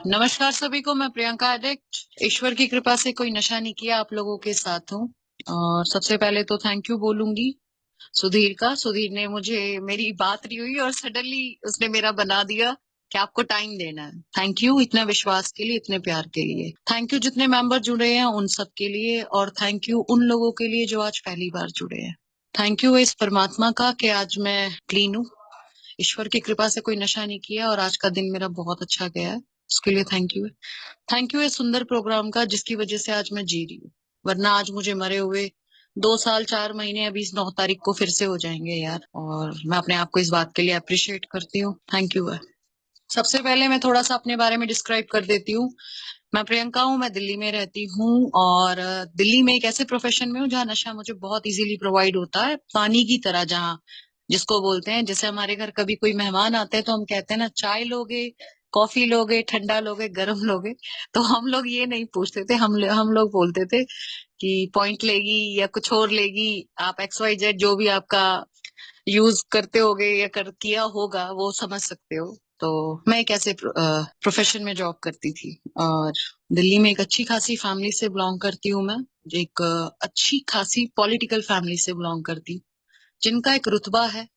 नमस्कार सभी को। मैं प्रियंका एडिक्ट। ईश्वर की कृपा से कोई नशा नहीं किया, आप लोगों के साथ हूँ। और सबसे पहले तो थैंक यू बोलूंगी सुधीर का। सुधीर ने मुझे, मेरी बात नहीं हुई और सडनली उसने मेरा बना दिया कि आपको टाइम देना है। थैंक यू इतने विश्वास के लिए, इतने प्यार के लिए। थैंक यू जितने मेंबर जुड़े हैं उन सब के लिए, और थैंक यू उन लोगों के लिए जो आज पहली बार जुड़े हैं। थैंक यू इस परमात्मा का कि आज मैं क्लीन हूँ। ईश्वर की कृपा से कोई नशा नहीं किया और आज का दिन मेरा बहुत अच्छा गया है। उसके लिए थैंक यू। थैंक यू इस सुंदर प्रोग्राम का जिसकी वजह से आज मैं जी रही हूँ। वरना आज मुझे मरे हुए 2 साल 4 महीने अभी इस 9 तारीख को फिर से हो जाएंगे यार। और मैं अपने आप को इस बात के लिए अप्रिशिएट करती हूँ। थैंक यू है। सबसे पहले मैं थोड़ा सा अपने बारे में डिस्क्राइब कर देती हूँ। मैं प्रियंका हूँ, मैं दिल्ली में रहती हूँ। और दिल्ली में एक ऐसे प्रोफेशन में हूँ जहाँ नशा मुझे बहुत इजीली प्रोवाइड होता है, पानी की तरह। जहाँ जिसको बोलते हैं, जैसे हमारे घर कभी कोई मेहमान आते हैं तो हम कहते हैं ना, चाय लोगे, कॉफी लोगे, ठंडा लोगे, गर्म लोगे। तो हम लोग ये नहीं पूछते थे, हम लोग बोलते थे कि पॉइंट लेगी या कुछ और लेगी। आप XYZ जो भी आपका यूज करते होगे या कर किया होगा वो समझ सकते हो। तो मैं एक ऐसे प्रोफेशन में जॉब करती थी। और दिल्ली में एक अच्छी खासी फैमिली से बिलोंग करती हूँ मैं। एक अच्छी खासी पॉलिटिकल फैमिली से बिलोंग करती हूँ, जिनका एक रुतबा है,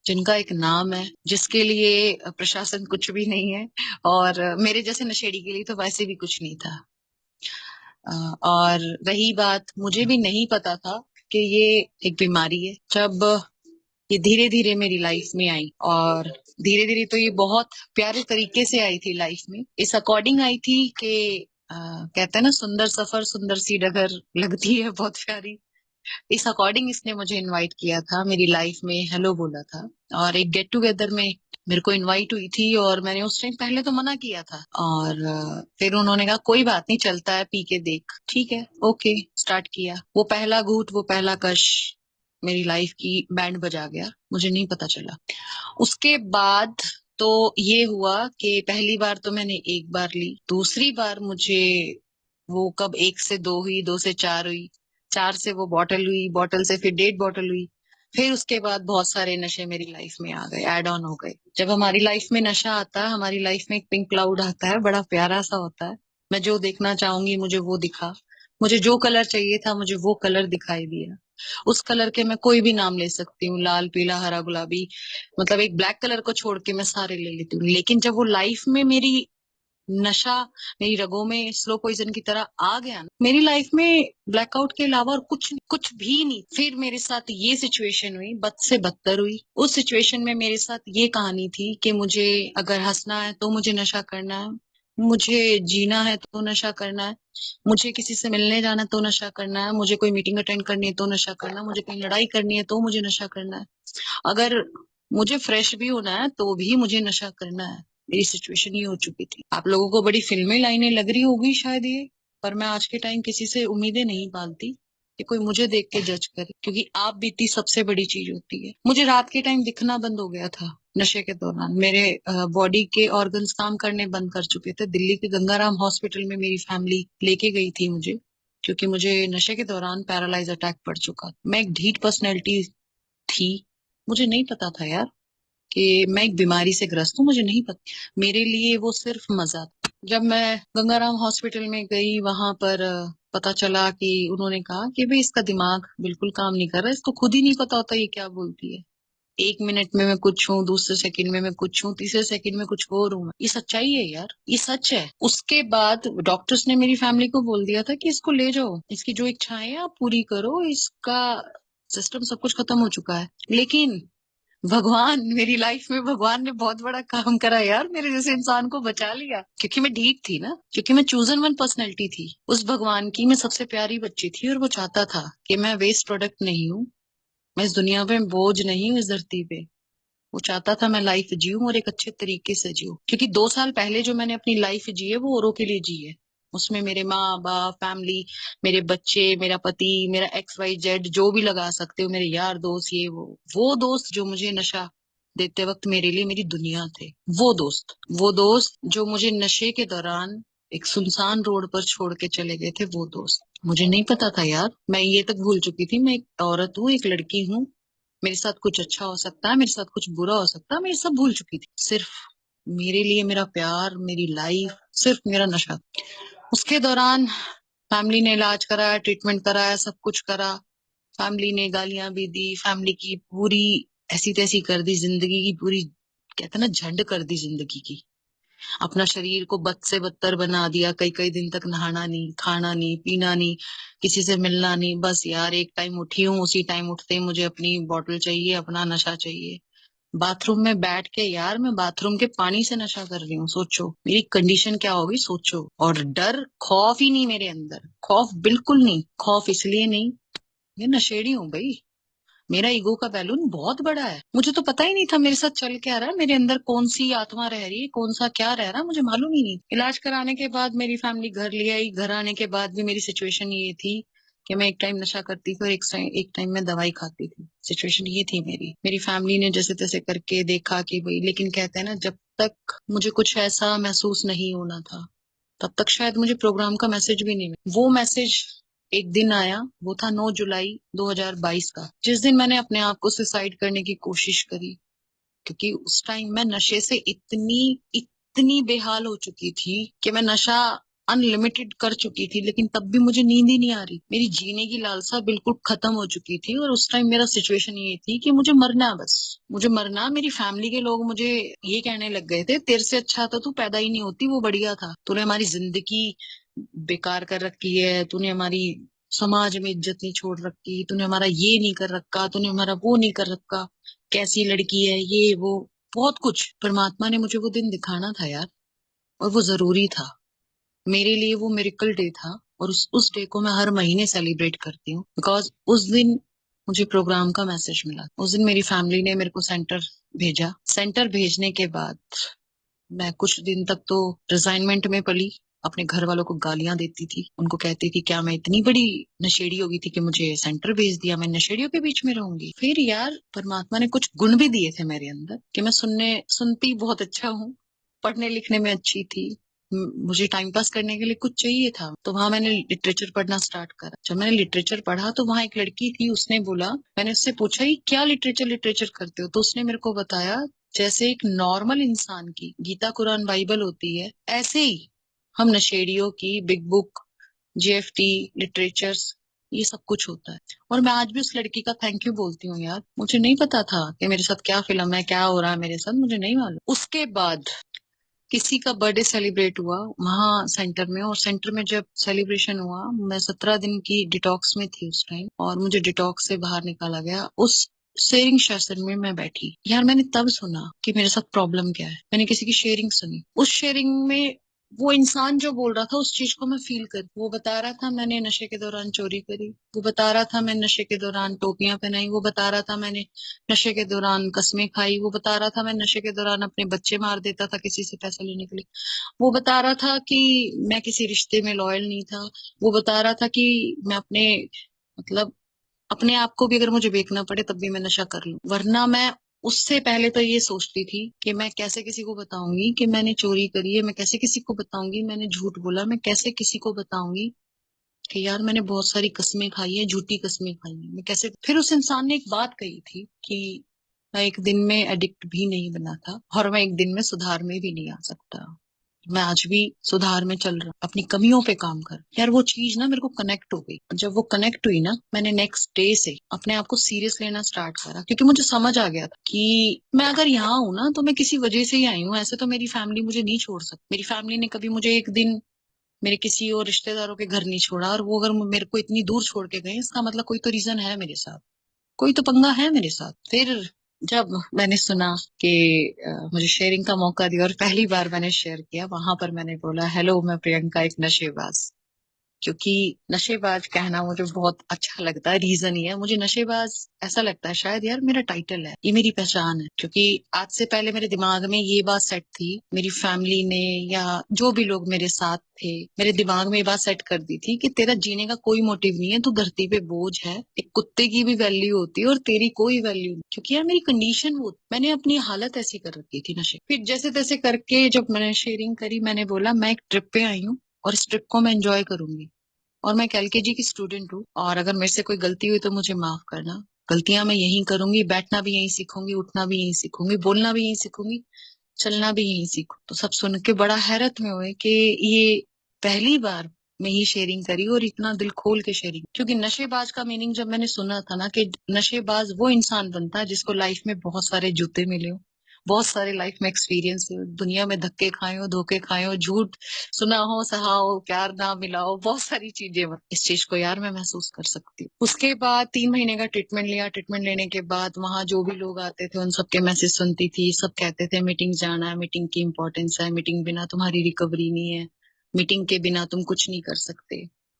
जिनका एक नाम है, जिसके लिए प्रशासन कुछ भी नहीं है। और मेरे जैसे नशेड़ी के लिए तो वैसे भी कुछ नहीं था। और रही बात, मुझे भी नहीं पता था कि ये एक बीमारी है, जब ये धीरे धीरे मेरी लाइफ में आई। और धीरे धीरे तो ये बहुत प्यारे तरीके से आई थी लाइफ में। इस अकॉर्डिंग आई थी कि कहते हैं ना, सुंदर सफर सुंदर सी डगर लगती है बहुत प्यारी। इस अकॉर्डिंग इसने मुझे इनवाइट किया था, मेरी लाइफ में हेलो बोला था। और एक गेट टुगेदर में मेरे को इनवाइट हुई थी और मैंने उस टाइम पहले तो मना किया था। और फिर उन्होंने कहा कोई बात नहीं, चलता है, पी के देख। ठीक है, ओके। स्टार्ट किया। वो पहला घूंट, वो पहला कश मेरी लाइफ की बैंड बजा गया, मुझे नहीं पता चला। उसके बाद तो ये हुआ कि पहली बार तो मैंने एक बार ली, दूसरी बार मुझे वो कब 1 से 2 हुई, 2 से 4 हुई, 4 से वो बॉटल हुई, बॉटल से फिर 1.5 बॉटल हुई। फिर उसके बाद बहुत सारे नशे मेरी लाइफ में आ गए, एड ऑन हो गए। जब हमारी लाइफ में नशा आता है, हमारी लाइफ में एक पिंक क्लाउड आता है, बड़ा प्यारा सा होता है। मैं जो देखना चाहूंगी मुझे वो दिखा, मुझे जो कलर चाहिए था मुझे वो कलर दिखाई दिया। उस कलर के मैं कोई भी नाम ले सकती हूँ, लाल, पीला, हरा, गुलाबी। मतलब एक ब्लैक कलर को छोड़ के मैं सारे ले लेती हूँ। लेकिन जब वो लाइफ में मेरी नशा मेरी रगों में स्लो पॉइजन की तरह आ गया ना, मेरी लाइफ में ब्लैकआउट के अलावा और कुछ भी नहीं। फिर मेरे साथ ये सिचुएशन हुई, बद से बदतर हुई। उस सिचुएशन में मेरे साथ ये कहानी थी कि मुझे अगर हंसना है तो मुझे नशा करना है, मुझे जीना है तो नशा करना है, मुझे किसी से मिलने जाना है तो नशा करना है, मुझे कोई मीटिंग अटेंड करनी है तो नशा करना है, मुझे कहीं लड़ाई करनी है तो मुझे नशा करना है, अगर मुझे फ्रेश भी होना है तो भी मुझे नशा करना है। मेरी सिचुएशन ये हो चुकी थी। आप लोगों को बड़ी फिल्मी लाइनें लग रही होगी शायद ये, पर मैं आज के टाइम किसी से उम्मीदें नहीं पालती कि कोई मुझे देख के जज करे, क्योंकि आप बीती सबसे बड़ी चीज होती है। मुझे रात के टाइम दिखना बंद हो गया था नशे के दौरान। मेरे बॉडी के ऑर्गन्स काम करने बंद कर चुके थे। दिल्ली के गंगाराम हॉस्पिटल में मेरी फैमिली लेके गई थी मुझे, क्योंकि मुझे नशे के दौरान पैरालाइज अटैक पड़ चुका। मैं एक ढीठ पर्सनैलिटी थी। मुझे नहीं पता था यार कि मैं एक बीमारी से ग्रस्त हूँ, मुझे नहीं पता। मेरे लिए वो सिर्फ मजा था। जब मैं गंगाराम हॉस्पिटल में गई, वहां पर पता चला कि उन्होंने कहा कि भाई इसका दिमाग बिल्कुल काम नहीं कर रहा, इसको खुद ही नहीं पता होता ये क्या बोलती है। 1 मिनट में मैं कुछ हूँ, दूसरे सेकंड में मैं कुछ हूँ, तीसरे सेकंड में कुछ और हूँ। ये सच्चाई है यार, ये सच है। उसके बाद डॉक्टर्स ने मेरी फैमिली को बोल दिया था कि इसको ले जाओ, इसकी जो इच्छाएं हैं आप पूरी करो, इसका सिस्टम सब कुछ खत्म हो चुका है। लेकिन भगवान, मेरी लाइफ में भगवान ने बहुत बड़ा काम करा यार, मेरे जैसे इंसान को बचा लिया। क्योंकि मैं ढीठ थी ना, क्योंकि मैं चूजन वन पर्सनैलिटी थी। उस भगवान की मैं सबसे प्यारी बच्ची थी और वो चाहता था कि मैं वेस्ट प्रोडक्ट नहीं हूँ, मैं इस दुनिया पे बोझ नहीं हूँ, इस धरती पे। वो चाहता था मैं लाइफ जीऊं और एक अच्छे तरीके से जीऊं, क्योंकि 2 साल पहले जो मैंने अपनी लाइफ जी है वो औरों के लिए जी है। उसमें मेरे माँ बाप, फैमिली, मेरे बच्चे, मेरा पति, मेरा XYZ जो भी लगा सकते हो, मेरे यार दोस्त, ये वो दोस्त जो मुझे नशा देते वक्त मेरे लिए मेरी दुनिया थे। वो दोस्त जो मुझे नशे के दौरान एक सुनसान रोड पर छोड़ के चले गए थे, वो दोस्त। मुझे नहीं पता था यार, मैं ये तक भूल चुकी थी मैं एक औरत हूँ, एक लड़की हूँ। मेरे साथ कुछ अच्छा हो सकता है, मेरे साथ कुछ बुरा हो सकता है, मैं ये सब भूल चुकी थी। सिर्फ मेरे लिए मेरा प्यार, मेरी लाइफ सिर्फ मेरा नशा। उसके दौरान फैमिली ने इलाज कराया, ट्रीटमेंट कराया, सब कुछ करा। फैमिली ने गालियां भी दी, फैमिली की पूरी ऐसी तैसी कर दी, जिंदगी की पूरी कहते हैं ना झंड कर दी जिंदगी की। अपना शरीर को बद से बदतर बना दिया, कई कई दिन तक नहाना नहीं, खाना नहीं, पीना नहीं, किसी से मिलना नहीं। बस यार एक टाइम उठी हूँ, उसी टाइम उठते ही मुझे अपनी बॉटल चाहिए, अपना नशा चाहिए। बाथरूम में बैठ के यार मैं बाथरूम के पानी से नशा कर रही हूँ। सोचो मेरी कंडीशन क्या होगी, सोचो। और डर खौफ ही नहीं मेरे अंदर, खौफ बिल्कुल नहीं। खौफ इसलिए नहीं, मैं नशेड़ी हूँ भाई। मेरा ईगो का बैलून बहुत बड़ा है। मुझे तो पता ही नहीं था मेरे साथ चल क्या रहा है, मेरे अंदर कौन सी आत्मा रह रही है, कौन सा क्या रह रहा है, मुझे मालूम ही नहीं। इलाज कराने के बाद मेरी फैमिली घर ले आई। घर आने के बाद भी मेरी सिचुएशन ये थी कि मैं एक टाइम नशा करती थी और एक टाइम मैं दवाई खाती थी। सिचुएशन ये थी मेरी। मेरी फैमिली ने जैसे तैसे करके देखा कि भाई, लेकिन कहते हैं ना, जब तक मुझे कुछ ऐसा महसूस नहीं होना था तब तक शायद मुझे प्रोग्राम का मैसेज भी नहीं मिला। वो मैसेज एक दिन आया, वो था 9 जुलाई 2022 का, जिस दिन मैंने अपने आप को सुसाइड करने की कोशिश करी। क्योंकि उस टाइम मैं नशे से इतनी इतनी बेहाल हो चुकी थी कि मैं नशा अनलिमिटेड कर चुकी थी, लेकिन तब भी मुझे नींद ही नहीं आ रही। मेरी जीने की लालसा बिल्कुल खत्म हो चुकी थी। और उस टाइम मेरा सिचुएशन ये थी कि मुझे मरना है, बस मुझे मरना। मेरी फैमिली के लोग मुझे ये कहने लग गए थे, तेरे से अच्छा तो तू पैदा ही नहीं होती, वो बढ़िया था। तूने हमारी जिंदगी बेकार कर रखी है, तूने हमारी समाज में इज्जत नहीं छोड़ रखी, तूने हमारा ये नहीं कर रखा, तूने हमारा वो नहीं कर रखा, कैसी लड़की है ये वो, बहुत कुछ। परमात्मा ने मुझे वो दिन दिखाना था यार, और वो जरूरी था। मेरे लिए वो मिरेकल डे था। और उस डे को मैं हर महीने सेलिब्रेट करती हूँ, बिकॉज उस दिन मुझे प्रोग्राम का मैसेज मिला। उस दिन मेरी फैमिली ने मेरे को सेंटर भेजा। सेंटर भेजने के बाद मैं कुछ दिन तक तो रिजाइनमेंट में पली। अपने घर वालों को गालियां देती थी, उनको कहती थी क्या मैं इतनी बड़ी नशेड़ी हो गई थी कि मुझे सेंटर भेज दिया, मैं नशेड़ियों के बीच में रहूंगी। फिर यार परमात्मा ने कुछ गुण भी दिए थे मेरे अंदर कि मैं सुनती बहुत अच्छा हूँ, पढ़ने लिखने में अच्छी थी। मुझे टाइम पास करने के लिए कुछ चाहिए था, तो वहां मैंने लिटरेचर पढ़ना स्टार्ट करा। जब मैंने लिटरेचर पढ़ा तो वहां एक लड़की थी, उसने बोला, मैंने उससे पूछा ये क्या लिटरेचर लिटरेचर करते हो, तो उसने मेरे को बताया जैसे एक नॉर्मल इंसान की गीता कुरान बाइबल होती है, ऐसे ही हम नशेड़ियों की बिग बुक, जेएफटी, लिटरेचर्स, ये सब कुछ होता है। और मैं आज भी उस लड़की का थैंक यू बोलती हूँ यार। मुझे नहीं पता था कि मेरे साथ क्या फिल्म है, क्या हो रहा है मेरे साथ, मुझे नहीं मालूम। उसके बाद किसी का बर्थडे सेलिब्रेट हुआ वहां सेंटर में, और सेंटर में जब सेलिब्रेशन हुआ, मैं 17 दिन की डिटॉक्स में थी उस टाइम, और मुझे डिटॉक्स से बाहर निकाला गया। उस शेयरिंग सेशन में मैं बैठी यार, मैंने तब सुना कि मेरे साथ प्रॉब्लम क्या है। मैंने किसी की शेयरिंग सुनी, उस शेयरिंग में वो इंसान जो बोल रहा था उस चीज को मैं फील कर, वो बता रहा था मैंने नशे के दौरान चोरी करी, वो बता रहा था मैंने नशे के दौरान टोपियां पहनाई, वो बता रहा था मैंने नशे के दौरान कस्में खाई, वो बता रहा था मैं नशे के दौरान अपने बच्चे मार देता था किसी से पैसा लेने के लिए, वो बता रहा था कि मैं किसी रिश्ते में लॉयल नहीं था, वो बता रहा था कि मैं अपने मतलब अपने आप को भी अगर मुझे बेचना पड़े तब भी मैं नशा कर लूं। वरना मैं उससे पहले तो ये सोचती थी कि मैं कैसे किसी को बताऊंगी कि मैंने चोरी करी है, मैं कैसे किसी को बताऊंगी मैंने झूठ बोला, मैं कैसे किसी को बताऊंगी कि यार मैंने बहुत सारी कस्में खाई है, झूठी कस्में खाई है, मैं कैसे। फिर उस इंसान ने एक बात कही थी कि मैं एक दिन में एडिक्ट भी नहीं बना था, और मैं एक दिन में सुधार में भी नहीं आ सकता। मैं आज भी सुधार में चल रहा हूँ, अपनी कमियों पे काम कर। यार वो चीज ना मेरे को कनेक्ट हो गई। जब वो कनेक्ट हुई ना, मैंने नेक्स्ट डे से अपने आप को सीरियस लेना स्टार्ट करा, क्योंकि मुझे समझ आ गया था कि मैं अगर यहाँ हूँ ना तो मैं किसी वजह से ही आई हूँ। ऐसे तो मेरी फैमिली मुझे नहीं छोड़ सकती। मेरी फैमिली ने कभी मुझे एक दिन मेरे किसी और रिश्तेदारों के घर नहीं छोड़ा, और वो अगर मेरे को इतनी दूर छोड़ के गए, इसका मतलब कोई तो रीजन है मेरे साथ, कोई तो पंगा है मेरे साथ। फिर जब मैंने सुना कि मुझे शेयरिंग का मौका दिया और पहली बार मैंने शेयर किया, वहां पर मैंने बोला हेलो मैं प्रियंका एक नशेबाज। क्योंकि नशेबाज कहना मुझे बहुत अच्छा लगता है। रीजन ये है, मुझे नशेबाज ऐसा लगता है शायद यार मेरा टाइटल है, ये मेरी पहचान है। क्योंकि आज से पहले मेरे दिमाग में ये बात सेट थी, मेरी फैमिली ने या जो भी लोग मेरे साथ थे, मेरे दिमाग में ये बात सेट कर दी थी कि तेरा जीने का कोई मोटिव नहीं है, तू धरती पे बोझ है, एक कुत्ते की भी वैल्यू होती है और तेरी कोई वैल्यू नहीं। क्योंकि यार मेरी कंडीशन वो, मैंने अपनी हालत ऐसी कर रखी थी नशे। फिर जैसे तैसे करके जब मैंने शेयरिंग करी, मैंने बोला मैं एक ट्रिप पे आई हूँ और इस ट्रिप को मैं एंजॉय करूंगी, और मैं एलकेजी की स्टूडेंट हूँ, और अगर मेरे से कोई गलती हुई तो मुझे माफ करना। गलतियां मैं यहीं करूंगी, बैठना भी यहीं सीखूंगी, उठना भी यहीं सीखूंगी, बोलना भी यहीं सीखूंगी, चलना भी यहीं सीखो। तो सब सुन के बड़ा हैरत में हुए कि ये पहली बार में ही शेयरिंग करी और इतना दिल खोल के शेयरिंग। क्योंकि नशेबाज का मीनिंग जब मैंने सुना था ना कि नशेबाज वो इंसान बनता है जिसको लाइफ में बहुत सारे जूते मिले हो, बहुत सारे लाइफ में एक्सपीरियंस हो, दुनिया में धक्के खाए हो, धोखे खाए हो, झूठ सुना हो, सहा हो, प्यार ना मिला हो, बहुत सारी चीजें। इस चीज को यार मैं महसूस कर सकती हूँ। उसके बाद 3 महीने का ट्रीटमेंट लिया। ट्रीटमेंट लेने के बाद वहां जो भी लोग आते थे उन सबके मैसेज सुनती थी। सब कहते थे मीटिंग जाना है, मीटिंग की इंपॉर्टेंस है, मीटिंग बिना तुम्हारी रिकवरी नहीं है, मीटिंग के बिना तुम कुछ नहीं कर सकते,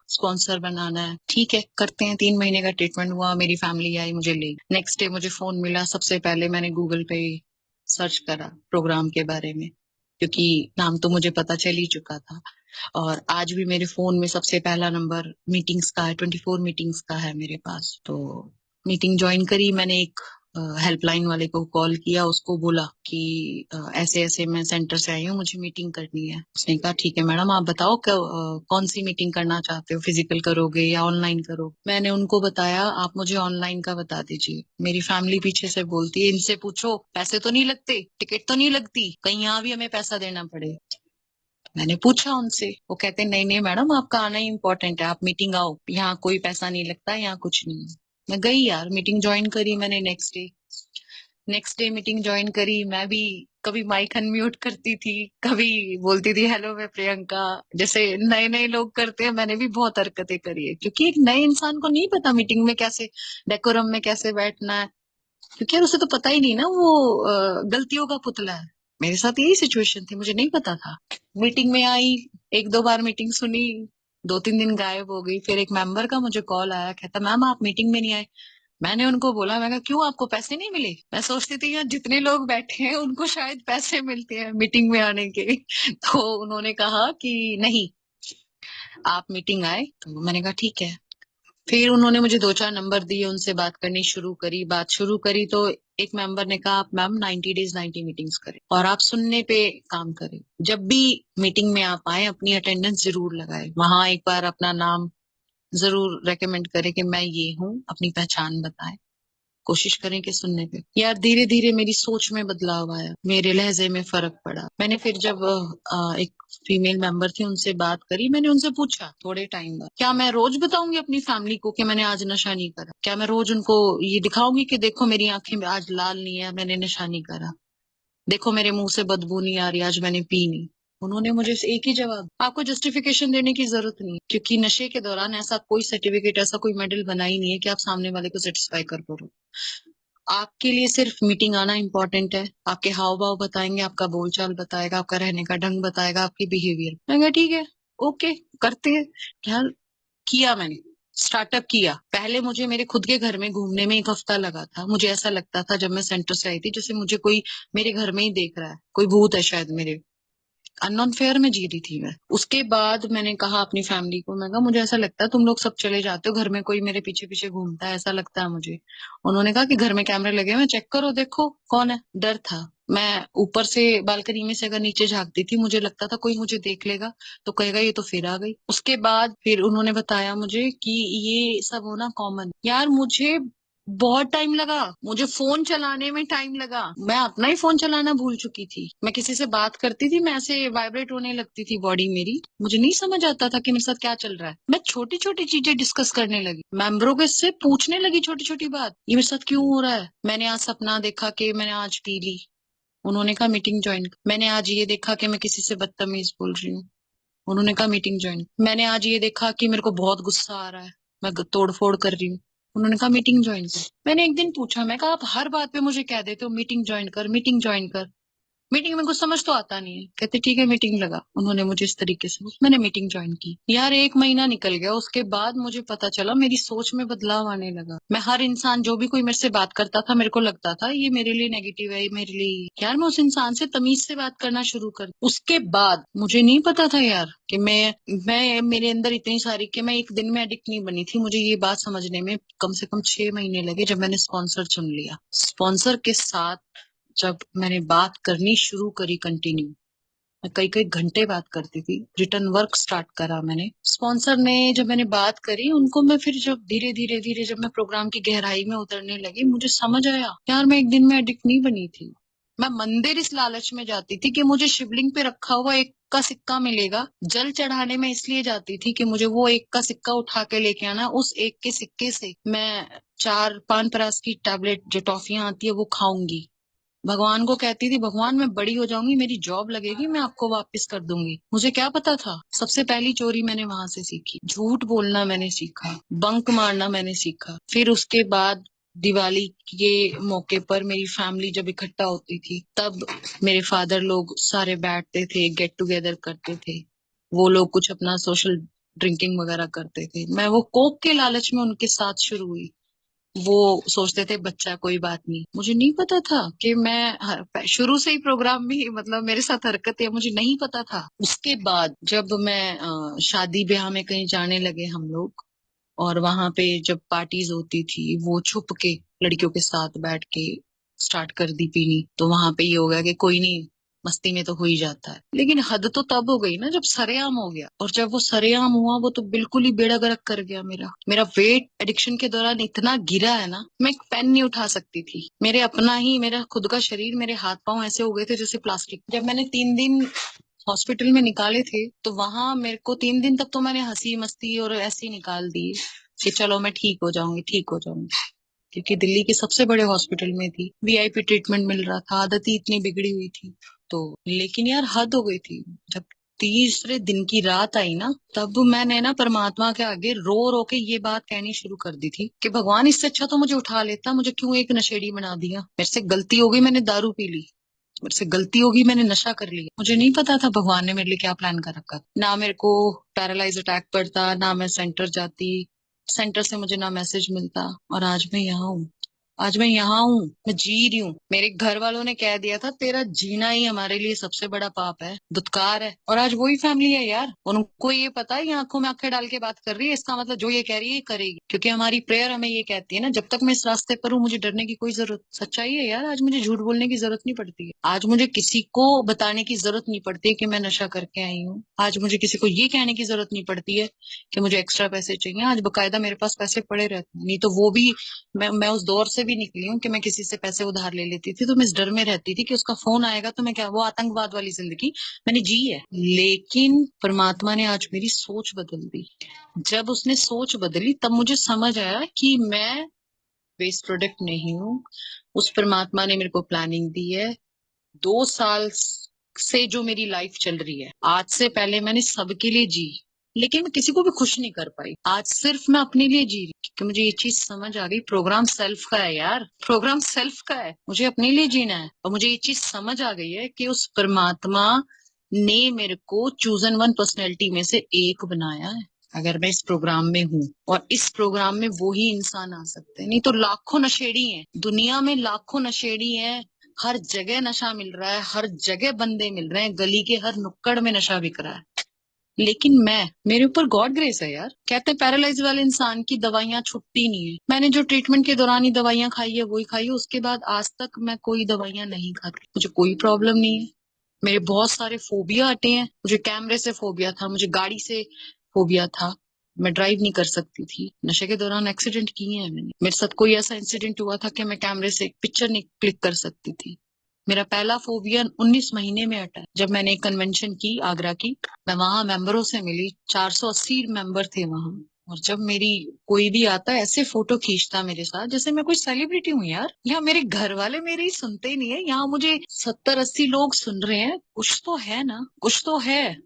स्पॉन्सर बनाना है। ठीक है, करते हैं। 3 महीने का ट्रीटमेंट हुआ, मेरी फैमिली आई मुझे ले। नेक्स्ट डे मुझे फोन मिला। सबसे पहले मैंने गूगल पे सर्च करा प्रोग्राम के बारे में, क्योंकि नाम तो मुझे पता चल ही चुका था। और आज भी मेरे फोन में सबसे पहला नंबर मीटिंग्स का है, 24 मीटिंग्स का है मेरे पास। तो मीटिंग ज्वाइन करी मैंने। एक हेल्पलाइन वाले को कॉल किया, उसको बोला कि ऐसे ऐसे मैं सेंटर से आई हूँ, मुझे मीटिंग करनी है। उसने कहा ठीक है मैडम, आप बताओ कौन सी मीटिंग करना चाहते हो, फिजिकल करोगे या ऑनलाइन करोगे। मैंने उनको बताया आप मुझे ऑनलाइन का बता दीजिए। मेरी फैमिली पीछे से बोलती है इनसे पूछो पैसे तो नहीं लगते, टिकट तो नहीं लगती, कहीं यहाँ भी हमें पैसा देना पड़े। मैंने पूछा उनसे, वो कहते नहीं नहीं मैडम, आपका आना ही इम्पोर्टेंट है, आप मीटिंग आओ, यहाँ कोई पैसा नहीं लगता, यहाँ कुछ नहीं है। मैं गई यार, मीटिंग ज्वाइन करी मैंने। नेक्स्ट डे मीटिंग ज्वाइन करी। मैं भी कभी माइक अनम्यूट करती थी, कभी बोलती थी हेलो मैं प्रियंका, जैसे नए नए लोग करते हैं। मैंने भी बहुत हरकतें करी है, क्योंकि एक नए इंसान को नहीं पता मीटिंग में कैसे, डेकोरम में कैसे बैठना है। क्योंकि यार उसे तो पता ही नहीं ना, वो गलतियों का पुतला है। मेरे साथ यही सिचुएशन थी, मुझे नहीं पता था। मीटिंग में आई, 1-2 बार मीटिंग सुनी, 2-3 दिन गायब हो गई। फिर एक मेंबर का मुझे कॉल आया, कहता मैम आप मीटिंग में नहीं आए। मैंने उनको बोला, मैं कहा क्यों, आपको पैसे नहीं मिले। मैं सोचती थी यार जितने लोग बैठे हैं उनको शायद पैसे मिलते हैं मीटिंग में आने के। तो उन्होंने कहा कि नहीं, आप मीटिंग आए। तो मैंने कहा ठीक है। फिर उन्होंने मुझे 2-4 नंबर दिए, उनसे बात करनी शुरू करी। बात शुरू करी तो एक मेंबर ने कहा आप मैम 90 डेज 90 मीटिंग्स करें और आप सुनने पे काम करें। जब भी मीटिंग में आप आए अपनी अटेंडेंस जरूर लगाए, वहां एक बार अपना नाम जरूर रेकमेंड करें कि मैं ये हूँ, अपनी पहचान बताएं। कोशिश करें कि सुनने पे। यार धीरे धीरे मेरी सोच में बदलाव आया, मेरे लहजे में फर्क पड़ा। मैंने फिर जब एक फीमेल मेंबर थी उनसे बात करी, मैंने उनसे पूछा थोड़े टाइम बाद, क्या मैं रोज बताऊंगी अपनी फैमिली को कि मैंने आज नशा नहीं करा? क्या मैं रोज उनको ये दिखाऊंगी कि देखो मेरी आंखें में आज लाल नहीं है, मैंने नशा नहीं करा, देखो मेरे मुंह से बदबू नहीं आ रही, आज मैंने पी नहीं? उन्होंने मुझे एक ही जवाब, आपको जस्टिफिकेशन देने की जरूरत नहीं है, क्योंकि नशे के दौरान ऐसा कोई सर्टिफिकेट, ऐसा कोई मेडल बना ही नहीं है कि आप सामने वाले को सेटिस्फाई कर पाओ। आपके लिए सिर्फ मीटिंग आना इम्पोर्टेंट है। आपके हाव भाव बताएंगे, आपका बोलचाल बताएगा, आपका रहने का ढंग बताएगा, आपकी बिहेवियर। मैं कहा ठीक है, ओके, करते हैं। यार किया मैंने, स्टार्टअप किया। पहले मुझे मेरे खुद के घर में घूमने में 1 हफ्ता लगा था। मुझे ऐसा लगता था जब मैं सेंटर से आई थी जैसे मुझे कोई मेरे घर में ही देख रहा है, कोई भूत है शायद मेरे। अननोन फेयर में जी रही थी मैं। उसके बाद मैंने कहा अपनी फैमिली को, मैं कहा मुझे ऐसा लगता है तुम लोग सब चले जाते हो, घर में कोई मेरे पीछे पीछे घूमता है, ऐसा लगता है मुझे। उन्होंने कहा कि घर में कैमरे लगे हुए हैं, चेक करो देखो कौन है। डर था। मैं ऊपर से बालकनी में से अगर नीचे झांकती थी, मुझे लगता था कोई मुझे देख लेगा तो कहेगा ये तो फिर आ गई। उसके बाद फिर उन्होंने बताया मुझे कि ये सब होना कॉमन। यार मुझे बहुत टाइम लगा, मुझे फोन चलाने में टाइम लगा। मैं अपना ही फोन चलाना भूल चुकी थी। मैं किसी से बात करती थी, मैं ऐसे वाइब्रेट होने लगती थी बॉडी मेरी। मुझे नहीं समझ आता था कि मेरे साथ क्या चल रहा है। मैं छोटी छोटी चीजें डिस्कस करने लगी, मेंबरों के से पूछने लगी छोटी छोटी बात, ये मेरे साथ क्यों हो रहा है। मैंने आज सपना देखा कि मैंने आज पी ली। उन्होंने कहा मीटिंग ज्वाइन। मैंने आज ये देखा कि मैं किसी से बदतमीज बोल रही हूँ। उन्होंने कहा मीटिंग ज्वाइन। मैंने आज ये देखा कि मेरे को बहुत गुस्सा आ रहा है, मैं तोड़ फोड़ कर रही हूँ। उन्होंने कहा मीटिंग ज्वाइन कर। मैंने एक दिन पूछा, मैं कहा आप हर बात पे मुझे कह देते हो मीटिंग ज्वाइन कर, मीटिंग ज्वाइन कर, मीटिंग में कुछ समझ तो आता नहीं है। कहते ठीक है मीटिंग लगा। उन्होंने मुझे इस तरीके से, मैंने मीटिंग ज्वाइन की। यार 1 महीना निकल गया, उसके बाद मुझे पता चला मेरी सोच में बदलाव आने लगा। मैं हर इंसान, जो भी कोई मेरे से बात करता था, मेरे को लगता था ये मेरे लिए नेगेटिव है, ये मेरे लिए। यार मैं उस इंसान से तमीज से बात करना शुरू कर। उसके बाद मुझे नहीं पता था यार कि मैं मेरे अंदर इतनी सारी, कि मैं एक दिन में एडिक्ट नहीं बनी थी। मुझे ये बात समझने में कम से कम 6 महीने लगे, जब मैंने स्पॉन्सर चुन लिया। स्पॉन्सर के साथ जब मैंने बात करनी शुरू करी कंटिन्यू, मैं कई कई घंटे बात करती थी। रिटर्न वर्क स्टार्ट करा मैंने। स्पॉन्सर ने जब मैंने बात करी उनको, मैं फिर जब धीरे धीरे धीरे जब मैं प्रोग्राम की गहराई में उतरने लगी, मुझे समझ आया यार मैं एक दिन में एडिक्ट नहीं बनी थी। मैं मंदिर इस लालच में जाती थी कि मुझे शिवलिंग पे रखा हुआ एक का सिक्का मिलेगा। जल चढ़ाने में इसलिए जाती थी कि मुझे वो एक का सिक्का उठा के लेके आना, उस एक के सिक्के से मैं 4 पान परास की टैबलेट जो टॉफियां आती है वो खाऊंगी। भगवान को कहती थी, भगवान मैं बड़ी हो जाऊंगी, मेरी जॉब लगेगी, मैं आपको वापस कर दूंगी। मुझे क्या पता था, सबसे पहली चोरी मैंने वहां से सीखी, झूठ बोलना मैंने सीखा, बंक मारना मैंने सीखा। फिर उसके बाद दिवाली के मौके पर मेरी फैमिली जब इकट्ठा होती थी, तब मेरे फादर लोग सारे बैठते थे, गेट टुगेदर करते थे। वो लोग कुछ अपना सोशल ड्रिंकिंग वगैरह करते थे, मैं वो कोक के लालच में उनके साथ शुरू हुई। वो सोचते थे बच्चा कोई बात नहीं, मुझे नहीं पता था कि मैं शुरू से ही प्रोग्राम में मतलब मेरे साथ हरकत है, मुझे नहीं पता था। उसके बाद जब मैं शादी ब्याह में कहीं जाने लगे हम लोग, और वहां पे जब पार्टीज होती थी वो छुप के लड़कियों के साथ बैठ के स्टार्ट कर दी पीनी, तो वहां पे ये हो गया कि कोई नहीं, मस्ती में तो हो ही जाता है। लेकिन हद तो तब हो गई ना जब सरेआम हो गया, और जब वो सरेआम हुआ वो तो बिल्कुल ही बेड़ा गर्क कर गया। मेरा मेरा वेट एडिक्शन के दौरान इतना गिरा है ना, मैं एक पेन नहीं उठा सकती थी। मेरे अपना ही मेरा खुद का शरीर, मेरे हाथ पांव ऐसे हो गए थे जैसे प्लास्टिक। जब मैंने 3 दिन हॉस्पिटल में निकाले थे, तो वहां मेरे को 3 दिन तक तो मैंने हंसी मस्ती और ऐसे ही निकाल दी कि चलो मैं ठीक हो जाऊंगी, ठीक हो जाऊंगी। क्योंकि दिल्ली के सबसे बड़े हॉस्पिटल में थी, वीआईपी ट्रीटमेंट मिल रहा था, आदत ही इतनी बिगड़ी हुई थी। तो लेकिन यार हद हो गई थी। जब तीसरे दिन की रात आई ना, तब मैंने ना परमात्मा के आगे रो रो के ये बात कहनी शुरू कर दी थी कि भगवान इससे अच्छा तो मुझे उठा लेता, मुझे क्यों एक नशेड़ी बना दिया। मेरे से गलती हो गई, मैंने दारू पी ली, मेरे से गलती होगी, मैंने नशा कर लिया। मुझे नहीं पता था भगवान ने मेरे लिए क्या प्लान कर रखा था। ना मेरे को पैरालाइज अटैक पड़ता, ना मैं सेंटर जाती, सेंटर से मुझे ना मैसेज मिलता, और आज मैं यहाँ हूँ। आज मैं यहाँ हूँ, मैं जी रही हूँ। मेरे घर वालों ने कह दिया था तेरा जीना ही हमारे लिए सबसे बड़ा पाप है, दुत्कार है। और आज वही फैमिली है यार, उनको ये पता है ये आंखों में आंखें डाल के बात कर रही है, इसका मतलब जो ये कह रही है ये करेगी। क्योंकि हमारी प्रेयर हमें ये कहती है ना, जब तक मैं इस रास्ते पर हूँ मुझे डरने की कोई जरूरत, सच्चाई है यार। आज मुझे झूठ बोलने की जरूरत नहीं पड़ती है, आज मुझे किसी को बताने की जरूरत नहीं पड़ती है कि मैं नशा करके आई हूँ। आज मुझे किसी को ये कहने की जरूरत नहीं पड़ती है कि मुझे एक्स्ट्रा पैसे चाहिए। आज बकायदा मेरे पास पैसे पड़े रहते हैं, नहीं तो वो भी मैं उस दौर से भी निकली हूँ कि मैं किसी से पैसे उधार ले लेती थी, तो मैं इस डर में रहती थी कि उसका फोन आएगा तो मैं क्या, वो आतंकवाद वाली जिंदगी मैंने जी है। लेकिन परमात्मा ने आज मेरी सोच बदल दी। जब उसने सोच बदली तब मुझे समझ आया कि मैं वेस्ट प्रोडक्ट नहीं हूँ। उस परमात्मा ने मेरे को प्लानिंग दी है। 2 साल से जो मेरी लाइफ चल रही है, आज से पहले मैंने सबके लिए जी, लेकिन मैं किसी को भी खुश नहीं कर पाई। आज सिर्फ मैं अपने लिए जी रही हूँ, क्योंकि मुझे ये चीज समझ आ गई, प्रोग्राम सेल्फ का है यार, प्रोग्राम सेल्फ का है, मुझे अपने लिए जीना है। और मुझे ये चीज समझ आ गई है कि उस परमात्मा ने मेरे को चूजन वन पर्सनैलिटी में से एक बनाया है। अगर मैं इस प्रोग्राम में हूँ, और इस प्रोग्राम में वो ही इंसान आ सकते हैं, नहीं तो लाखों नशेड़ी हैं दुनिया में, लाखों नशेड़ी हैं। हर जगह नशा मिल रहा है, हर जगह बंदे मिल रहे हैं, गली के हर नुक्कड़ में नशा बिक रहा है। लेकिन मैं, मेरे ऊपर गॉड ग्रेस है यार। कहते हैं पैरालाइज वाले इंसान की दवाइयां छुट्टी नहीं है। मैंने जो ट्रीटमेंट के दौरान ही दवाइयां खाई है वही खाई है, उसके बाद आज तक मैं कोई दवाइयां नहीं खाती, मुझे कोई प्रॉब्लम नहीं है। मेरे बहुत सारे फोबिया हटे हैं। मुझे कैमरे से फोबिया था, मुझे गाड़ी से फोबिया था, मैं ड्राइव नहीं कर सकती थी। नशे के दौरान एक्सीडेंट किए हैं मैंने, मेरे साथ कोई ऐसा इंसिडेंट हुआ था कि मैं कैमरे से एक पिक्चर नहीं क्लिक कर सकती थी। मेरा पहला फोबिया 19 महीने में हटा है। जब मैंने एक कन्वेंशन की आगरा की, मैं वहां मेंबरों से मिली, 480 मेंबर थे वहां। और जब मेरी कोई भी आता ऐसे फोटो खींचता मेरे साथ जैसे मैं कोई सेलिब्रिटी हूँ यार। यहाँ मेरे घर वाले मेरे ही सुनते ही नहीं है, यहाँ मुझे 70-80 लोग सुन रहे हैं, कुछ तो है ना, कुछ तो है।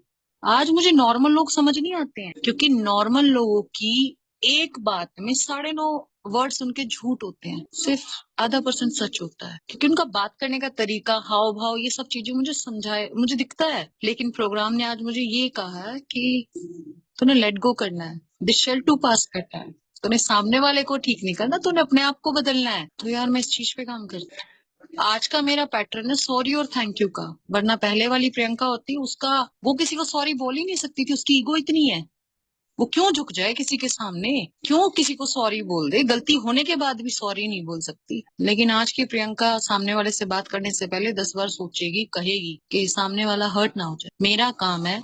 आज मुझे नॉर्मल लोग समझ नहीं आते हैं, क्योंकि नॉर्मल लोगों की एक बात में 9.5 वर्ड्स उनके झूठ होते हैं, सिर्फ आधा% सच होता है। क्योंकि उनका बात करने का तरीका, हाव भाव, ये सब चीजें मुझे समझाए, मुझे दिखता है। लेकिन प्रोग्राम ने आज मुझे ये कहा है कि तूने लेट गो करना है, दिस शेल टू पास करना है, तूने सामने वाले को ठीक नहीं करना, तूने अपने आप को बदलना है। तो यार मैं इस चीज पे काम करती हूँ। आज का मेरा पैटर्न है सॉरी और थैंक यू का, वरना पहले वाली प्रियंका होती उसका, वो किसी को सॉरी बोल ही नहीं सकती थी, उसकी ईगो इतनी है। वो क्यों झुक जाए किसी के सामने, क्यों किसी को सॉरी बोल दे, गलती होने के बाद भी सॉरी नहीं बोल सकती। लेकिन आज की प्रियंका सामने वाले से बात करने से पहले 10 बार सोचेगी, कहेगी कि सामने वाला हर्ट ना हो जाए। मेरा काम है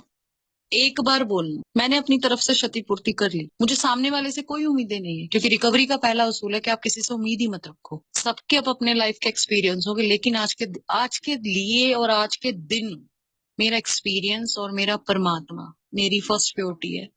एक बार बोलना, मैंने अपनी तरफ से क्षतिपूर्ति कर ली, मुझे सामने वाले से कोई उम्मीदें नहीं है, क्योंकि रिकवरी का पहला उसूल है कि आप किसी से उम्मीद ही मत रखो। सबके अपने लाइफ के एक्सपीरियंस होंगे, लेकिन आज के लिए और आज के दिन मेरा एक्सपीरियंस और मेरा परमात्मा मेरी फर्स्ट प्योरिटी है।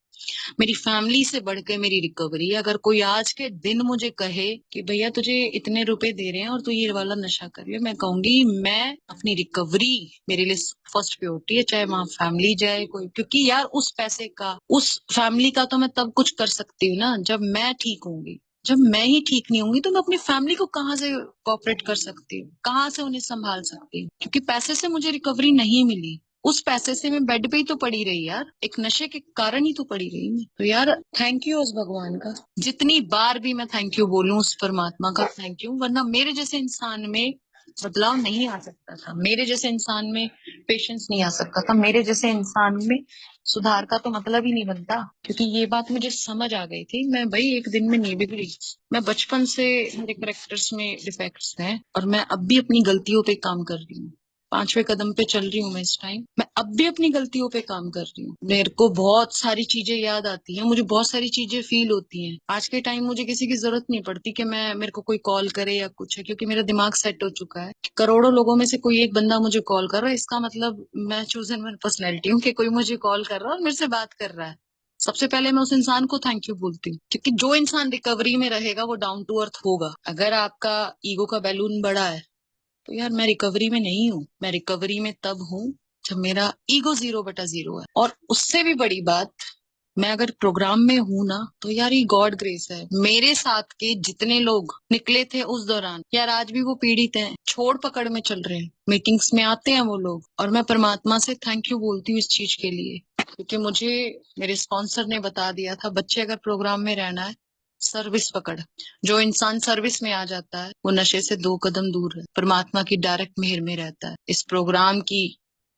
मेरी फैमिली से बढ़ के मेरी रिकवरी। अगर कोई आज के दिन मुझे कहे कि भैया तुझे इतने रुपए दे रहे हैं और तू ये वाला नशा कर ले, मैं कहूंगी मैं अपनी रिकवरी मेरे लिए फर्स्ट प्योरिटी है, चाहे वहां फैमिली जाए कोई, क्योंकि यार उस पैसे का, उस फैमिली का तो मैं तब कुछ कर सकती हूँ ना जब मैं ठीक होंगी। जब मैं ही ठीक नहीं होंगी तो मैं अपनी फैमिली को कहाँ से कोऑपरेट कर सकती हूँ, कहाँ से उन्हें संभाल सकती हूँ, क्योंकि पैसे से मुझे रिकवरी नहीं मिली। उस पैसे से मैं बेड पे ही तो पड़ी रही यार, एक नशे के कारण ही तो पड़ी रही मैं। तो यार थैंक यू उस भगवान का, जितनी बार भी मैं थैंक यू बोलूं उस परमात्मा का थैंक यू, वरना मेरे जैसे इंसान में बदलाव नहीं आ सकता था, मेरे जैसे इंसान में पेशेंस नहीं आ सकता था, मेरे जैसे इंसान में सुधार का तो मतलब ही नहीं बनता। क्योंकि ये बात मुझे समझ आ गई थी, मैं भाई एक दिन में नहीं बिगड़ी। मैं बचपन से, मेरे करेक्टर्स में डिफेक्ट्स हैं और मैं अब भी अपनी गलतियों पे काम कर रही हूँ। 5वें कदम पे चल रही हूँ मैं इस टाइम, मैं अब भी अपनी गलतियों पे काम कर रही हूँ। मेरे को बहुत सारी चीजें याद आती हैं, मुझे बहुत सारी चीजें फील होती हैं। आज के टाइम मुझे किसी की जरूरत नहीं पड़ती कि मेरे को कोई कॉल करे या कुछ है, क्योंकि मेरा दिमाग सेट हो चुका है। करोड़ों लोगों में से कोई एक बंदा मुझे कॉल कर रहा है, इसका मतलब मैं चूजन वन पर्सनैलिटी हूँ कि कोई मुझे कॉल कर रहा है और मेरे से बात कर रहा है। सबसे पहले मैं उस इंसान को थैंक यू बोलती हूँ, क्योंकि जो इंसान रिकवरी में रहेगा वो डाउन टू अर्थ होगा। अगर आपका ईगो का बैलून बड़ा है तो यार मैं रिकवरी में नहीं हूँ। मैं रिकवरी में तब हूँ जब मेरा ईगो 0/0 है। और उससे भी बड़ी बात, मैं अगर प्रोग्राम में हूं ना तो यार ये गॉड ग्रेस है। मेरे साथ के जितने लोग निकले थे उस दौरान, यार आज भी वो पीड़ित हैं, छोड़ पकड़ में चल रहे हैं, मीटिंग्स में आते हैं वो लोग, और मैं परमात्मा से थैंक यू बोलती हूँ इस चीज के लिए। क्योंकि मुझे मेरे स्पॉन्सर ने बता दिया था, बच्चे अगर प्रोग्राम में रहना है, सर्विस पकड़। जो इंसान सर्विस में आ जाता है वो नशे से 2 कदम दूर है, परमात्मा की डायरेक्ट मेहर में रहता है। इस प्रोग्राम की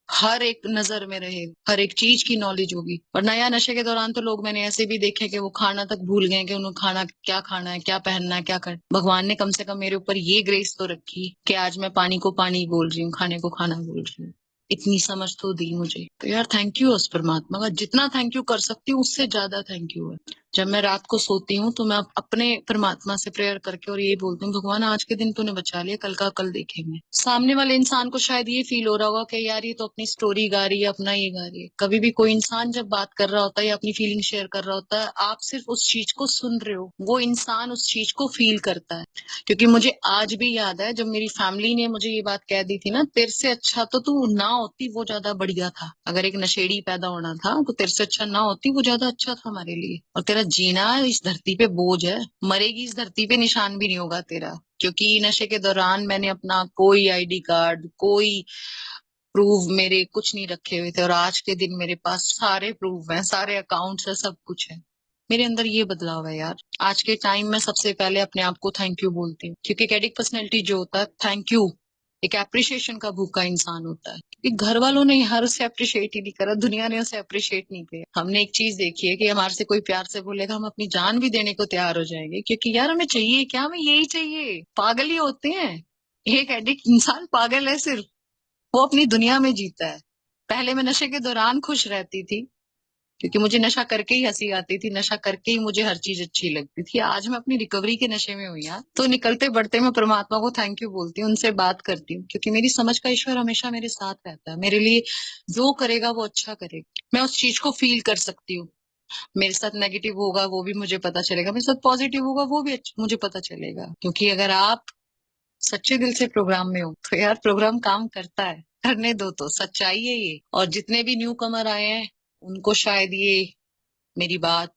हर एक नजर में रहे, हर एक चीज की नॉलेज होगी। और नया नशे के दौरान तो लोग मैंने ऐसे भी देखे कि वो खाना तक भूल गए कि उन्हें खाना है, क्या पहनना है, क्या कर। भगवान ने कम से कम मेरे ऊपर ये ग्रेस तो रखी कि आज मैं पानी को पानी बोल रही हूँ, खाने को खाना बोल रही हूँ। इतनी समझ तो दी मुझे। तो यार थैंक यू उस परमात्मा का, जितना थैंक यू कर सकती हूँ उससे ज्यादा थैंक यू है। जब मैं रात को सोती हूँ तो मैं अपने परमात्मा से प्रेयर करके और यही बोलती हूँ, भगवान आज के दिन तूने बचा लिया, कल का कल देखेंगे। सामने वाले इंसान को शायद ये फील हो रहा होगा कि यार ये तो अपनी स्टोरी गा रही है, अपना ये गा रही है। कभी भी कोई इंसान जब बात कर रहा होता है या अपनी फीलिंग शेयर कर रहा होता है, आप सिर्फ उस चीज को सुन रहे हो, वो इंसान उस चीज को फील करता है। क्योंकि मुझे आज भी याद है जब मेरी फैमिली ने मुझे ये बात कह दी थी ना, तेरे से अच्छा तो तू ना होती वो ज्यादा बढ़िया था। अगर एक नशेड़ी पैदा होना था तो तेरे से अच्छा ना होती वो ज्यादा अच्छा था हमारे लिए। और तेरा जीना इस धरती पे बोझ है, मरेगी इस धरती पे निशान भी नहीं होगा तेरा। क्योंकि नशे के दौरान मैंने अपना कोई आईडी कार्ड, कोई प्रूफ मेरे कुछ नहीं रखे हुए थे, और आज के दिन मेरे पास सारे प्रूफ हैं, सारे अकाउंट्स है, सब कुछ है। मेरे अंदर ये बदलाव है यार। आज के टाइम में सबसे पहले अपने आप को थैंक यू बोलती हूँ, क्योंकि एडिक्ट पर्सनैलिटी जो होता है, थैंक यू, एक एप्रिशिएशन का भूखा इंसान होता है। क्योंकि घर वालों ने हर उसे अप्रिशिएट ही नहीं करा, दुनिया ने उसे अप्रिशिएट नहीं किया। हमने एक चीज देखी है कि हमारे से कोई प्यार से बोलेगा, हम अपनी जान भी देने को तैयार हो जाएंगे, क्योंकि यार हमें चाहिए क्या, हमें यही चाहिए। पागल ही होते हैं, एक एडिक्ट इंसान पागल है सिर्फ, वो अपनी दुनिया में जीता है। पहले मैं नशे के दौरान खुश रहती थी, क्योंकि मुझे नशा करके ही हंसी आती थी, नशा करके ही मुझे हर चीज अच्छी लगती थी। आज मैं अपनी रिकवरी के नशे में हुई यार, तो निकलते बढ़ते मैं परमात्मा को थैंक यू बोलती हूँ, उनसे बात करती हूँ, क्योंकि मेरी समझ का ईश्वर हमेशा मेरे साथ रहता है। मेरे लिए जो करेगा वो अच्छा करेगा, मैं उस चीज को फील कर सकती हूँ। मेरे साथ नेगेटिव होगा वो भी मुझे पता चलेगा, मेरे साथ पॉजिटिव होगा वो भी मुझे पता चलेगा। क्योंकि अगर आप सच्चे दिल से प्रोग्राम में हो तो यार प्रोग्राम काम करता है, करने दो, तो सच्चाई है ये। और जितने भी न्यू कमर आए हैं उनको शायद ये मेरी बात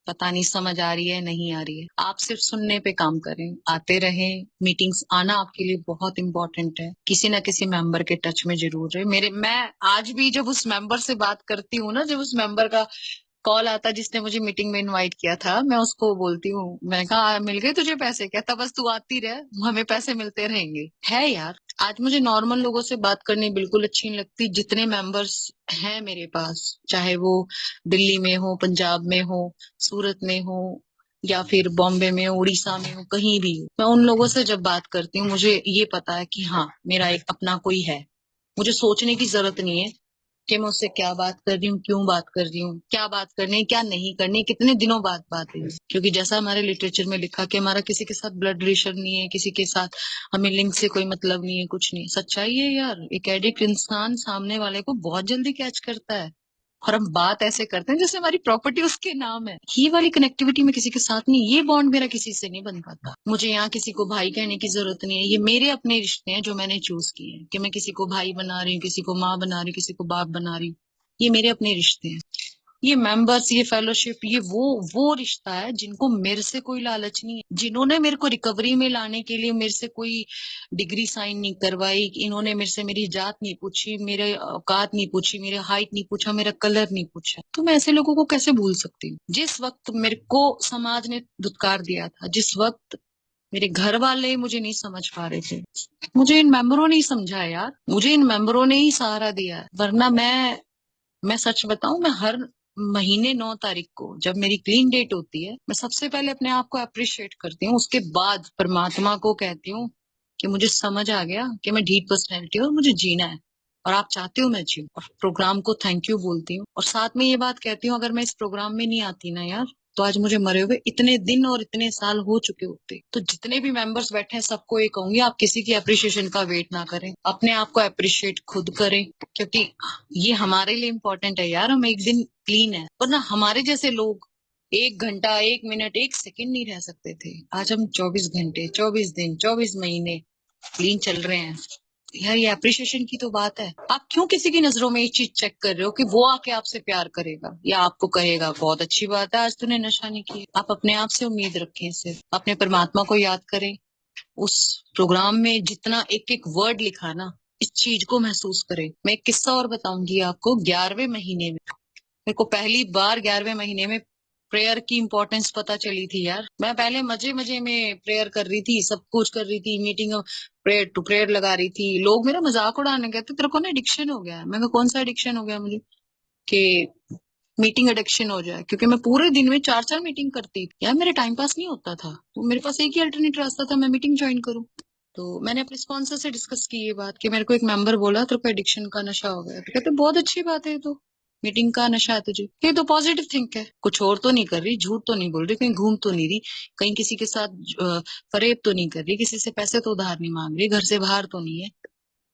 पता नहीं समझ आ रही है, नहीं आ रही है। आप सिर्फ सुनने पे काम करें, आते रहें। मीटिंग्स आना आपके लिए बहुत इंपॉर्टेंट है, किसी ना किसी मेंबर के टच में जरूर रहे। मैं आज भी जब उस मेंबर से बात करती हूँ ना, जब उस मेंबर का कॉल आता जिसने मुझे मीटिंग में इनवाइट किया था, मैं उसको बोलती हूँ, मैं कहा मिल गए तुझे पैसे, कहता बस तू आती रह, हमें पैसे मिलते रहेंगे। है यार, आज मुझे नॉर्मल लोगों से बात करनी बिल्कुल अच्छी नहीं लगती। जितने मेंबर्स हैं मेरे पास, चाहे वो दिल्ली में हो, पंजाब में हो, सूरत में हो, या फिर बॉम्बे में हो, उड़ीसा में हो, कहीं भी हो, मैं उन लोगों से जब बात करती हूँ मुझे ये पता है कि हाँ मेरा एक अपना कोई है। मुझे सोचने की जरूरत नहीं है कि मैं उससे क्या बात कर रही हूँ, क्यों बात कर रही हूँ, क्या बात करनी है, क्या नहीं करनी, कितने दिनों बाद बात है। क्योंकि जैसा हमारे लिटरेचर में लिखा कि हमारा किसी के साथ ब्लड रिलेशन नहीं है, किसी के साथ हमें लिंक से कोई मतलब नहीं है, कुछ नहीं। सच्चाई है यार, एक एडिक्ट इंसान सामने वाले को बहुत जल्दी कैच करता है, और हम बात ऐसे करते हैं जैसे हमारी प्रॉपर्टी उसके नाम है। ये वाली कनेक्टिविटी में किसी के साथ नहीं, ये बॉन्ड मेरा किसी से नहीं बन पाता। मुझे यहाँ किसी को भाई कहने की जरूरत नहीं है, ये मेरे अपने रिश्ते हैं जो मैंने चूज किए हैं, कि मैं किसी को भाई बना रही हूँ, किसी को माँ बना रही हूँ, किसी को बाप बना रही हूँ। ये मेरे अपने रिश्ते हैं। ये मेंबर्स, ये फेलोशिप, ये वो रिश्ता है जिनको मेरे से कोई लालच नहीं है, जिन्होंने मेरे को रिकवरी में लाने के लिए मेरे से कोई डिग्री साइन नहीं करवाई, इन्होंने मेरे से मेरी जात नहीं पूछी, मेरे औकात नहीं पूछी, मेरे हाइट नहीं पूछा, मेरा कलर नहीं पूछा। तो मैं ऐसे लोगों को कैसे भूल सकती हूँ? जिस वक्त मेरे को समाज ने धुतकार दिया था, जिस वक्त मेरे घर वाले मुझे नहीं समझ पा रहे थे, मुझे इन मेंबरों ने ही समझा यार, मुझे इन मेंबरों ने ही सहारा दिया है। वरना मैं सच बताऊं, मैं हर महीने 9 तारीख को जब मेरी क्लीन डेट होती है, मैं सबसे पहले अपने आप को अप्रिशिएट करती हूँ, उसके बाद परमात्मा को कहती हूँ कि मुझे समझ आ गया कि मैं ढीठ पर्सनैलिटी हूँ और मुझे जीना है, और आप चाहते हो मैं जीऊँ, और प्रोग्राम को थैंक यू बोलती हूँ। और साथ में ये बात कहती हूँ, अगर मैं इस प्रोग्राम में नहीं आती ना यार, तो आज मुझे मरे हुए इतने दिन और इतने साल हो चुके होते। तो जितने भी मेंबर्स बैठे हैं सबको ये कहूंगी, आप किसी की अप्रिशिएशन का वेट ना करें, अपने आप को अप्रिशिएट खुद करें, क्योंकि ये हमारे लिए इम्पोर्टेंट है यार। हम एक दिन क्लीन है, वरना हमारे जैसे लोग 1 घंटा, 1 मिनट, 1 सेकंड नहीं रह सकते थे। आज हम 24 घंटे, 24 दिन, 24 महीने क्लीन चल रहे हैं। यार ये अप्रिशिएशन की तो बात है। आप क्यों किसी की नजरों में ये चीज चेक कर रहे हो कि वो आके आपसे प्यार करेगा या आपको कहेगा बहुत अच्छी बात है आज तूने नशा नहीं किया? आप अपने आप से उम्मीद रखें, सिर्फ अपने परमात्मा को याद करें। उस प्रोग्राम में जितना एक एक वर्ड लिखा ना, इस चीज को महसूस करें। मैं एक किस्सा और बताऊंगी आपको। 11वें महीने में मेरे को पहली बार 11वें महीने में प्रेयर की इंपॉर्टेंस पता चली थी यार। मैं पहले मजे मजे में प्रेयर कर रही थी, सब कुछ कर रही थी, मीटिंग प्रेयर टू प्रेयर लगा रही थी। लोग मेरा मजाक उड़ाने कहते तेरे को ना एडिक्शन हो गया है। मैं कहा, कौन सा एडिक्शन हो गया मुझे कि मीटिंग एडिक्शन हो जाए? क्योंकि मैं पूरे दिन में 4-4 मीटिंग करती थी यार, मेरे टाइम पास नहीं होता था, तो मेरे पास एक ही अल्टरनेट रास्ता था, मैं मीटिंग ज्वाइन करूँ। तो मैंने अपने स्पॉन्सर से डिस्कस की ये बात कि मेरे को एक मेंबर बोला तेरे को एडिक्शन का नशा हो गया। तो कहते बहुत अच्छी बात है, ये तो मीटिंग का नशा है तुझे, ये तो पॉजिटिव थिंक है, कुछ और तो नहीं कर रही, झूठ तो नहीं बोल रही, कहीं घूम तो नहीं रही, कहीं किसी के साथ फरेब तो नहीं कर रही, किसी से पैसे तो उधार नहीं मांग रही, घर से बाहर तो नहीं है।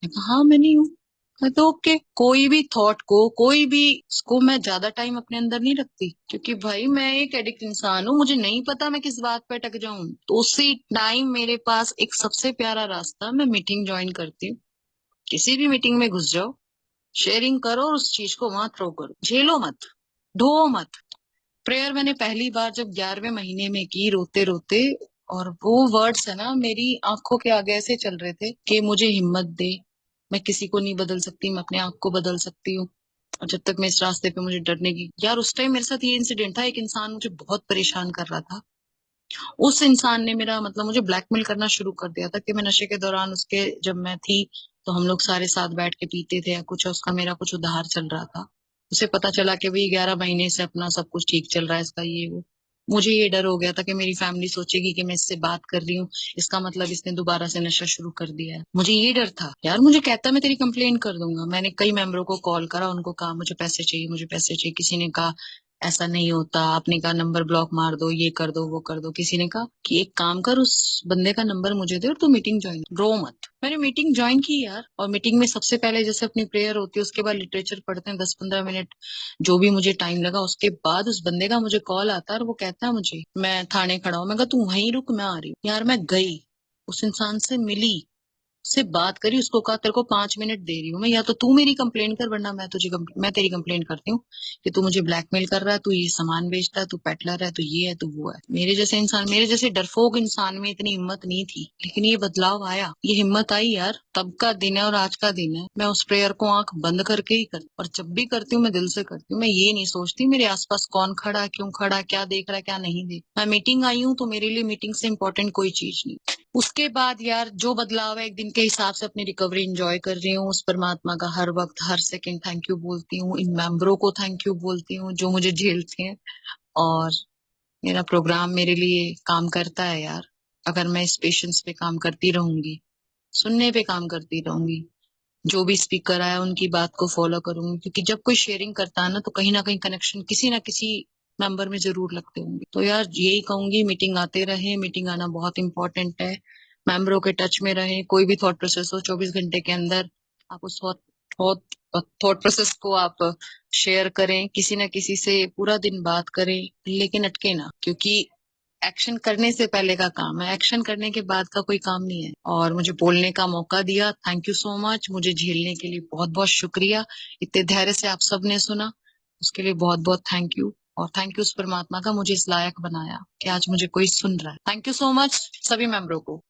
मैं कहा हाँ मैं नहीं हूँ। तो ओके, कोई भी थॉट को, कोई भी इसको मैं ज्यादा टाइम अपने अंदर नहीं रखती, क्योंकि भाई मैं एक एडिक्ट इंसान हूँ, मुझे नहीं पता मैं किस बात पे अटक जाऊं। तो उसी टाइम मेरे पास एक सबसे प्यारा रास्ता, मैं मीटिंग ज्वाइन करती हूँ। किसी भी मीटिंग में घुस जाओ, शेयरिंग करो और उस चीज को वहां थ्रो करो, झेलो मत, ढो मत। प्रेयर मैंने पहली बार जब 11वें महीने में की, रोते रोते, और वो वर्ड्स है ना मेरी आंखों के आगे ऐसे चल रहे थे कि मुझे हिम्मत दे, मैं किसी को नहीं बदल सकती, मैं अपने आप को बदल सकती हूँ, और जब तक मैं इस रास्ते पे मुझे डरने की। यार उस टाइम मेरे साथ ये इंसिडेंट था, एक इंसान मुझे बहुत परेशान कर रहा था। उस इंसान ने मेरा मतलब मुझे ब्लैकमेल करना शुरू कर दिया था कि मैं नशे के दौरान उसके, जब मैं थी तो हम लोग सारे साथ बैठ के पीते थे या कुछ, उसका मेरा कुछ उधार चल रहा था। उसे पता चला कि भाई 11 महीने से अपना सब कुछ ठीक चल रहा है इसका, ये वो। मुझे ये डर हो गया था कि मेरी फैमिली सोचेगी कि मैं इससे बात कर रही हूँ, इसका मतलब इसने दोबारा से नशा शुरू कर दिया है। मुझे ये डर था यार। मुझे कहता मैं तेरी कंप्लेन कर दूंगा। मैंने कई मेंबरों को कॉल करा, उनको कहा मुझे पैसे चाहिए, मुझे पैसे चाहिए। किसी ने कहा ऐसा नहीं होता, आपने कहा नंबर ब्लॉक मार दो, ये कर दो, वो कर दो। किसी ने कहा कि एक काम कर, उस बंदे का नंबर मुझे दे और तू मीटिंग ज्वाइन, रो मत। मैंने मीटिंग ज्वाइन की यार, और मीटिंग में सबसे पहले जैसे अपनी प्रेयर होती है, उसके बाद लिटरेचर पढ़ते हैं 10-15 मिनट, जो भी मुझे टाइम लगा। उसके बाद उस बंदे का मुझे कॉल आता है और वो कहता है मुझे, मैं थाने खड़ा हूँ। मैं कहा तू वहीं रुक, मैं आ रही हूँ। यार मैं गई, उस इंसान से मिली, से बात करी, उसको कहा तेरे को 5 मिनट दे रही हूँ मैं, या तो तू मेरी कंप्लेन कर, वरना मैं तेरी कंप्लेन करती हूँ कि तू मुझे ब्लैकमेल कर रहा है, तू ये सामान बेचता है, तू पेटलर है, तू ये है, तू वो है। मेरे जैसे इंसान, मेरे जैसे डरपोक इंसान में इतनी हिम्मत नहीं थी, लेकिन ये बदलाव आया, ये हिम्मत आई यार। तब का दिन है और आज का दिन है। मैं उस प्रेयर को आंख बंद करके ही करती, और जब भी करती हूँ मैं दिल से करती हूँ। मैं ये नहीं सोचती मेरे आसपास कौन खड़ा है, क्यों खड़ा है, क्या देख रहा है, क्या नहीं देख। मैं मीटिंग आई हूँ तो मेरे लिए मीटिंग से इम्पोर्टेंट कोई चीज नहीं। उसके बाद यार जो बदलाव है, एक दिन के हिसाब से अपनी रिकवरी एंजॉय कर रही हूँ। उस परमात्मा का हर वक्त, हर सेकंड थैंक यू बोलती हूँ। इन मेंबरों को थैंक यू बोलती हूँ जो मुझे झेलते हैं। और मेरा प्रोग्राम मेरे लिए काम करता है यार। अगर मैं इस पेशेंस पे काम करती रहूंगी, सुनने पे काम करती रहूंगी, जो भी स्पीकर आया उनकी बात को फॉलो करूंगी, क्योंकि जब कोई शेयरिंग करता है ना तो कहीं ना कहीं कनेक्शन किसी ना किसी मेंबर में जरूर लगते होंगे। तो यार यही कहूंगी, मीटिंग आते रहे, मीटिंग आना बहुत इंपॉर्टेंट है। मेंबरों के टच में रहे, कोई भी थॉट प्रोसेस हो 24 घंटे के अंदर आप उस थॉट थॉट प्रोसेस को आप शेयर करें, किसी ना किसी से पूरा दिन बात करें, लेकिन अटके ना, क्योंकि एक्शन करने से पहले का काम है, एक्शन करने के बाद का कोई काम नहीं है। और मुझे बोलने का मौका दिया, थैंक यू सो मच। मुझे झेलने के लिए बहुत बहुत शुक्रिया। इतने धैर्य से आप सबने सुना, उसके लिए बहुत बहुत थैंक यू। और थैंक यू उस परमात्मा का मुझे इस लायक बनाया कि आज मुझे कोई सुन रहा है। थैंक यू सो मच सभी मेंबरों को।